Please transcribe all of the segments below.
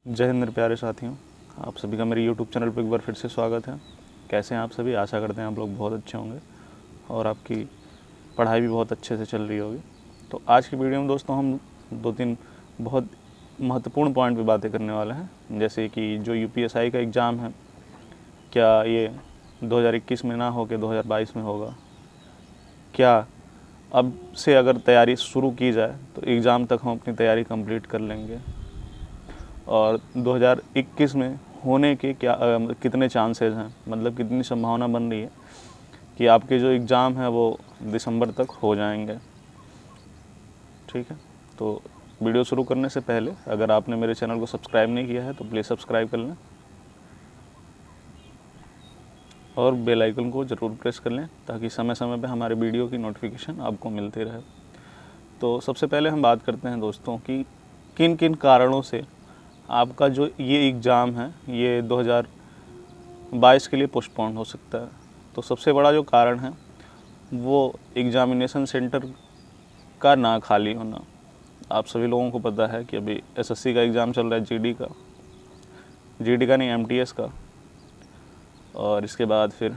जय हिंद मेरे प्यारे साथियों, आप सभी का मेरे YouTube चैनल पर एक बार फिर से स्वागत है। कैसे हैं आप सभी? आशा करते हैं आप लोग बहुत अच्छे होंगे और आपकी पढ़ाई भी बहुत अच्छे से चल रही होगी। तो आज की वीडियो में दोस्तों हम 2-3 बहुत महत्वपूर्ण पॉइंट पे बातें करने वाले हैं। जैसे कि जो UPSI का एग्ज़ाम है, क्या ये 2021 में ना हो के 2022 में होगा? क्या अब से अगर तैयारी शुरू की जाए तो एग्ज़ाम तक हम अपनी तैयारी कंप्लीट कर लेंगे? और 2021 में होने के कितने चांसेस हैं, मतलब कितनी संभावना बन रही है कि आपके जो एग्ज़ाम है वो दिसंबर तक हो जाएंगे। ठीक है, तो वीडियो शुरू करने से पहले अगर आपने मेरे चैनल को सब्सक्राइब नहीं किया है तो प्लीज़ सब्सक्राइब कर लें और बेल आइकन को ज़रूर प्रेस कर लें ताकि समय समय पे हमारे वीडियो की नोटिफिकेशन आपको मिलती रहे। तो सबसे पहले हम बात करते हैं दोस्तों कि किन किन कारणों से आपका जो ये एग्ज़ाम है ये 2022 के लिए पोस्टपोन हो सकता है। तो सबसे बड़ा जो कारण है वो एग्ज़ामिनेशन सेंटर का ना खाली होना। आप सभी लोगों को पता है कि अभी SSC का एग्ज़ाम चल रहा है, GD का नहीं, MTS का, और इसके बाद फिर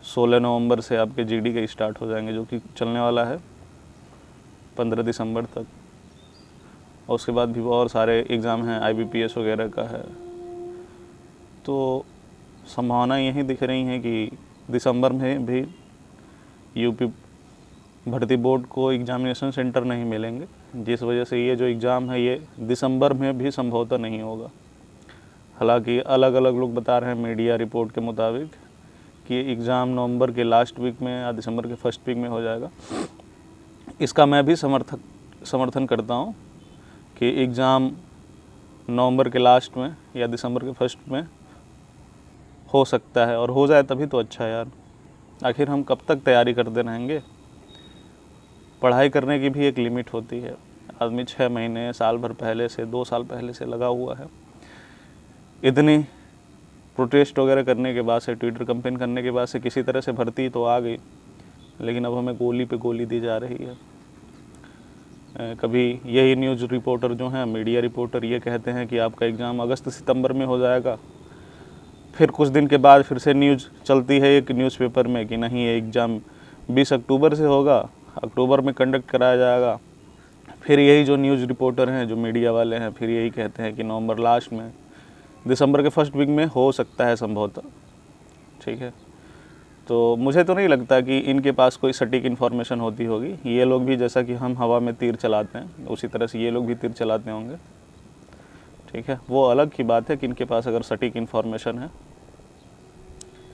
16 नवंबर से आपके GD के स्टार्ट हो जाएंगे, जो कि चलने वाला है 15 दिसंबर तक। और उसके बाद भी और सारे एग्ज़ाम हैं, IBPS वगैरह का है। तो संभावना यही दिख रही है कि दिसंबर में भी यूपी भर्ती बोर्ड को एग्ज़ामिनेशन सेंटर नहीं मिलेंगे, जिस वजह से ये जो एग्ज़ाम है ये दिसंबर में भी संभवतः नहीं होगा। हालांकि अलग अलग लोग बता रहे हैं मीडिया रिपोर्ट के मुताबिक कि एग्ज़ाम नवंबर के लास्ट वीक में या दिसंबर के फर्स्ट वीक में हो जाएगा। इसका मैं भी समर्थन करता हूँ कि एग्ज़ाम नवंबर के लास्ट में या दिसंबर के फर्स्ट में हो सकता है, और हो जाए तभी तो अच्छा है यार। आखिर हम कब तक तैयारी करते रहेंगे? पढ़ाई करने की भी एक लिमिट होती है। आदमी 6 महीने, साल भर पहले से, 2 साल पहले से लगा हुआ है। इतनी प्रोटेस्ट वगैरह करने के बाद से, ट्विटर कैंपेन करने के बाद से किसी तरह से भर्ती तो आ गई, लेकिन अब हमें गोली पे गोली दी जा रही है। कभी यही न्यूज़ रिपोर्टर जो हैं, मीडिया रिपोर्टर, ये कहते हैं कि आपका एग्ज़ाम अगस्त सितंबर में हो जाएगा। फिर कुछ दिन के बाद फिर से न्यूज़ चलती है एक न्यूज़पेपर में कि नहीं, ये एग्ज़ाम 20 अक्टूबर से होगा, अक्टूबर में कंडक्ट कराया जाएगा। फिर यही जो न्यूज़ रिपोर्टर हैं, जो मीडिया वाले हैं, फिर यही कहते हैं कि नवंबर लास्ट में, दिसंबर के फर्स्ट वीक में हो सकता है संभवतः। ठीक है, तो मुझे तो नहीं लगता कि इनके पास कोई सटीक इन्फॉर्मेशन होती होगी। ये लोग भी जैसा कि हम हवा में तीर चलाते हैं, उसी तरह से ये लोग भी तीर चलाते होंगे। ठीक है, वो अलग की बात है कि इनके पास अगर सटीक इन्फॉर्मेशन है,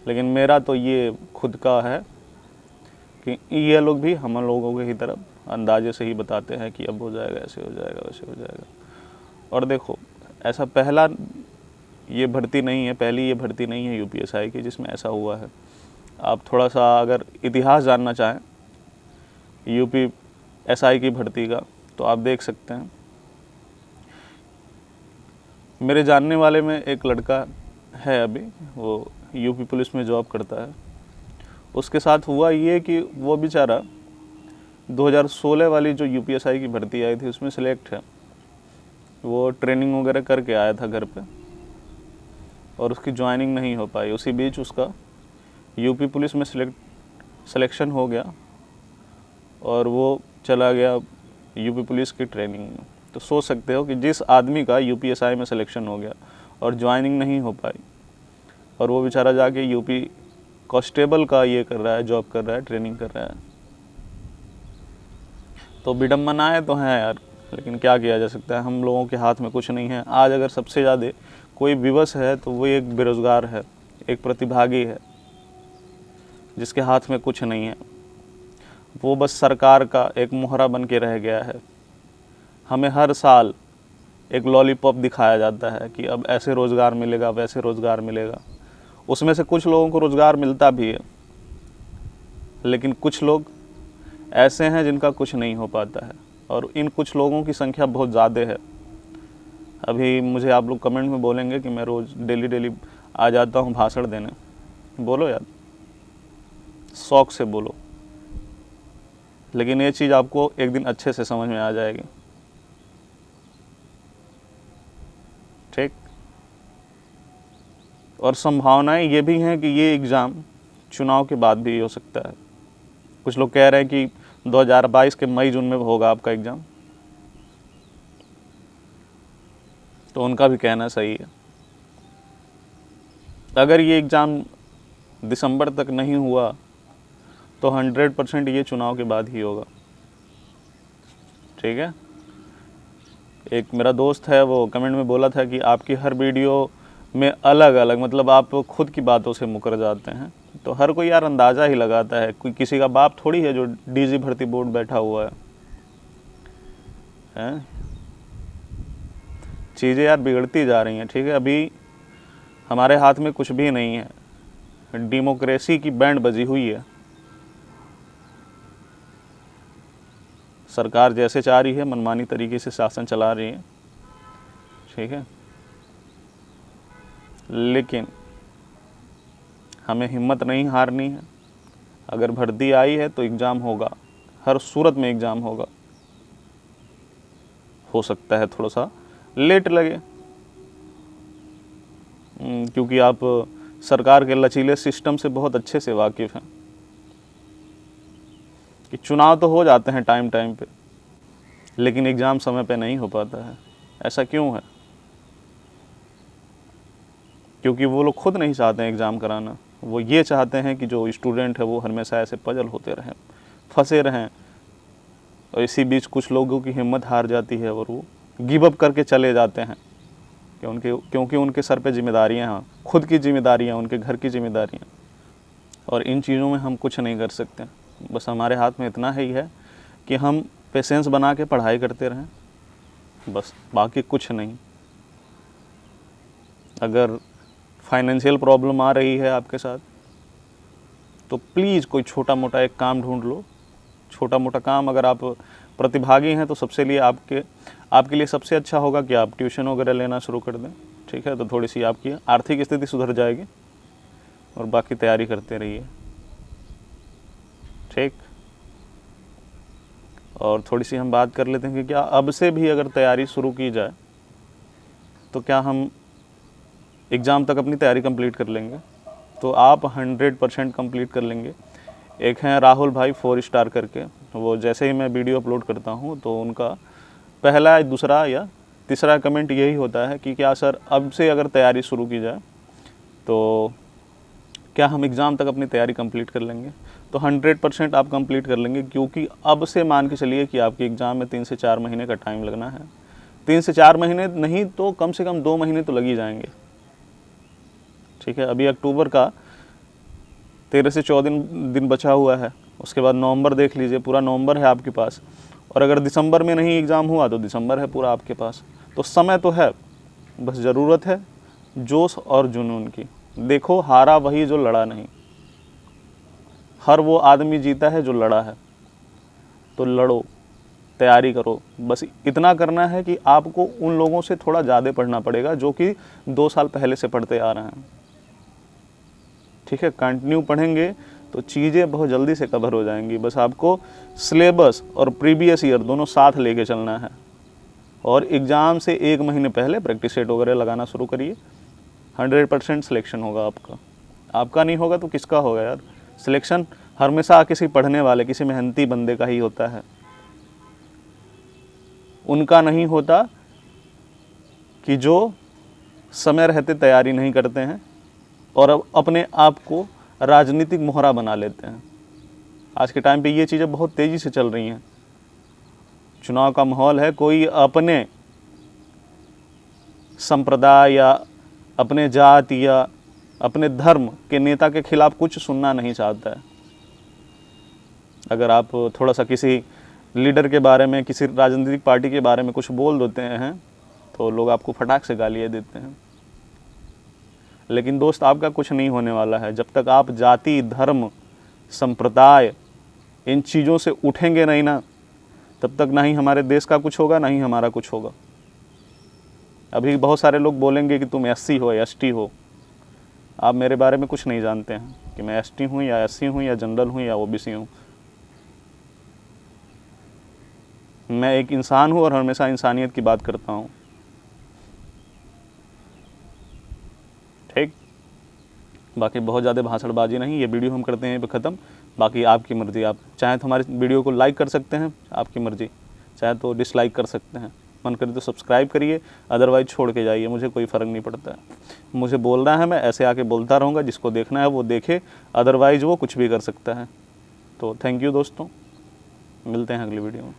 लेकिन मेरा तो ये खुद का है कि ये लोग भी हम लोगों के ही तरफ अंदाजे से ही बताते हैं कि अब हो जाएगा, ऐसे हो जाएगा, वैसे हो जाएगा। और देखो, ऐसा पहला ये भर्ती नहीं है, पहली ये भर्ती नहीं है UPSI की जिसमें ऐसा हुआ है। आप थोड़ा सा अगर इतिहास जानना चाहें UPSI की भर्ती का, तो आप देख सकते हैं। मेरे जानने वाले में एक लड़का है, अभी वो UP पुलिस में जॉब करता है। उसके साथ हुआ ये कि वो बेचारा 2016 वाली जो UPSI की भर्ती आई थी उसमें सिलेक्ट है। वो ट्रेनिंग वगैरह करके आया था घर पे और उसकी ज्वाइनिंग नहीं हो पाई। उसी बीच उसका UP पुलिस में सिलेक्शन हो गया और वो चला गया UP पुलिस की ट्रेनिंग में। तो सोच सकते हो कि जिस आदमी का UPSI में सिलेक्शन हो गया और ज्वाइनिंग नहीं हो पाई, और वो बेचारा जाके UP कांस्टेबल का ये कर रहा है, जॉब कर रहा है, ट्रेनिंग कर रहा है। तो विडम्बनाएँ तो हैं यार, लेकिन क्या किया जा सकता है, हम लोगों के हाथ में कुछ नहीं है। आज अगर सबसे ज़्यादा कोई विवश है तो वो एक बेरोज़गार है, एक प्रतिभागी है जिसके हाथ में कुछ नहीं है। वो बस सरकार का एक मोहरा बन के रह गया है। हमें हर साल एक लॉलीपॉप दिखाया जाता है कि अब ऐसे रोज़गार मिलेगा, वैसे रोज़गार मिलेगा। उसमें से कुछ लोगों को रोज़गार मिलता भी है, लेकिन कुछ लोग ऐसे हैं जिनका कुछ नहीं हो पाता है, और इन कुछ लोगों की संख्या बहुत ज़्यादा है। अभी मुझे आप लोग कमेंट में बोलेंगे कि मैं रोज़ डेली आ जाता हूँ भाषण देने। बोलो यार, शौक़ से बोलो, लेकिन ये चीज़ आपको एक दिन अच्छे से समझ में आ जाएगी। ठीक। और संभावनाएं ये भी हैं कि ये एग्ज़ाम चुनाव के बाद भी हो सकता है। कुछ लोग कह रहे हैं कि 2022 के मई जून में होगा आपका एग्ज़ाम, तो उनका भी कहना सही है। अगर ये एग्ज़ाम दिसंबर तक नहीं हुआ तो 100% ये चुनाव के बाद ही होगा। ठीक है। एक मेरा दोस्त है, वो कमेंट में बोला था कि आपकी हर वीडियो में अलग अलग, मतलब आप खुद की बातों से मुकर जाते हैं। तो हर कोई यार अंदाज़ा ही लगाता है, कोई किसी का बाप थोड़ी है जो डीजी भर्ती बोर्ड बैठा हुआ है? चीज़ें यार बिगड़ती जा रही हैं। ठीक है, अभी हमारे हाथ में कुछ भी नहीं है, डेमोक्रेसी की बैंड बजी हुई है। सरकार जैसे चाह रही है मनमानी तरीके से शासन चला रही है। ठीक है, लेकिन हमें हिम्मत नहीं हारनी है। अगर भर्ती आई है तो एग्ज़ाम होगा, हर सूरत में एग्ज़ाम होगा। हो सकता है थोड़ा सा लेट लगे, क्योंकि आप सरकार के लचीले सिस्टम से बहुत अच्छे से वाकिफ़ हैं कि चुनाव तो हो जाते हैं टाइम टाइम पे, लेकिन एग्ज़ाम समय पे नहीं हो पाता है। ऐसा क्यों है? क्योंकि वो लोग खुद नहीं चाहते हैं एग्ज़ाम कराना। वो ये चाहते हैं कि जो स्टूडेंट है वो हमेशा ऐसे पजल होते रहें, फंसे रहें। और इसी बीच कुछ लोगों की हिम्मत हार जाती है और वो गिव अप करके चले जाते हैं क्योंकि उनके सर पे जिम्मेदारियां हैं, खुद की जिम्मेदारियां, उनके घर की जिम्मेदारियां। और इन चीज़ों में हम कुछ नहीं कर सकते। बस हमारे हाथ में इतना ही है कि हम पेशेंस बना के पढ़ाई करते रहें, बस, बाकी कुछ नहीं। अगर फाइनेंशियल प्रॉब्लम आ रही है आपके साथ तो प्लीज़ कोई छोटा मोटा एक काम ढूंढ लो। छोटा मोटा काम, अगर आप प्रतिभागी हैं तो सबसे लिए आपके लिए सबसे अच्छा होगा कि आप ट्यूशन वगैरह लेना शुरू कर दें। ठीक है, तो थोड़ी सी आपकी आर्थिक स्थिति सुधर जाएगी और बाकी तैयारी करते रहिए। ठीक। और थोड़ी सी हम बात कर लेते हैं कि क्या अब से भी अगर तैयारी शुरू की जाए तो क्या हम एग्ज़ाम तक अपनी तैयारी कंप्लीट कर लेंगे? तो आप 100% कंप्लीट कर लेंगे। एक हैं राहुल भाई 4 स्टार करके, वो जैसे ही मैं वीडियो अपलोड करता हूँ तो उनका पहला, दूसरा या तीसरा कमेंट यही होता है कि क्या सर अब से अगर तैयारी शुरू की जाए तो क्या हम एग्ज़ाम तक अपनी तैयारी कंप्लीट कर लेंगे? तो 100% आप कंप्लीट कर लेंगे, क्योंकि अब से मान के चलिए कि आपके एग्ज़ाम में 3 से 4 महीने का टाइम लगना है। 3 से 4 महीने नहीं तो कम से कम 2 महीने तो लग ही जाएंगे। ठीक है, अभी अक्टूबर का 13 से 14 दिन बचा हुआ है, उसके बाद नवंबर देख लीजिए, पूरा नवंबर है आपके पास। और अगर दिसंबर में नहीं एग्ज़ाम हुआ तो दिसंबर है पूरा आपके पास। तो समय तो है, बस ज़रूरत है जोश और जुनून की। देखो, हारा वही जो लड़ा नहीं, हर वो आदमी जीता है जो लड़ा है। तो लड़ो, तैयारी करो। बस इतना करना है कि आपको उन लोगों से थोड़ा ज़्यादा पढ़ना पड़ेगा जो कि 2 साल पहले से पढ़ते आ रहे हैं। ठीक है, कंटिन्यू पढ़ेंगे तो चीज़ें बहुत जल्दी से कवर हो जाएंगी। बस आपको सिलेबस और प्रीवियस ईयर दोनों साथ लेके चलना है। और एग्ज़ाम से 1 महीने पहले प्रैक्टिस सेट वगैरह लगाना शुरू करिए। 100% सिलेक्शन होगा आपका नहीं होगा तो किसका होगा यार? सिलेक्शन हमेशा किसी पढ़ने वाले, किसी मेहनती बंदे का ही होता है। उनका नहीं होता कि जो समय रहते तैयारी नहीं करते हैं और अब अपने आप को राजनीतिक मोहरा बना लेते हैं। आज के टाइम पे ये चीज़ें बहुत तेज़ी से चल रही हैं। चुनाव का माहौल है, कोई अपने संप्रदाय या अपने जाति या अपने धर्म के नेता के खिलाफ कुछ सुनना नहीं चाहता है। अगर आप थोड़ा सा किसी लीडर के बारे में, किसी राजनीतिक पार्टी के बारे में कुछ बोल देते हैं तो लोग आपको फटाक से गालियाँ देते हैं। लेकिन दोस्त, आपका कुछ नहीं होने वाला है जब तक आप जाति, धर्म, संप्रदाय, इन चीज़ों से उठेंगे नहीं ना, तब तक ना ही हमारे देश का कुछ होगा, ना ही हमारा कुछ होगा। अभी बहुत सारे लोग बोलेंगे कि तुम SC हो, ST हो। आप मेरे बारे में कुछ नहीं जानते हैं कि मैं ST हूँ या SC हूँ या जनरल हूँ या OBC हूँ। मैं एक इंसान हूँ और हमेशा इंसानियत की बात करता हूँ। ठीक। बाकी बहुत ज़्यादा भाषणबाजी नहीं, ये वीडियो हम करते हैं यहीं पे ख़त्म। बाकी आपकी मर्ज़ी, आप चाहें तो हमारे वीडियो को लाइक कर सकते हैं, आपकी मर्ज़ी, चाहे तो डिसलाइक कर सकते हैं, मन करे तो सब्सक्राइब करिए, अदरवाइज़ छोड़ के जाइए, मुझे कोई फ़र्क नहीं पड़ता है। मुझे बोलना है, मैं ऐसे आके बोलता रहूँगा, जिसको देखना है वो देखे, अदरवाइज़ वो कुछ भी कर सकता है। तो थैंक यू दोस्तों, मिलते हैं अगली वीडियो में।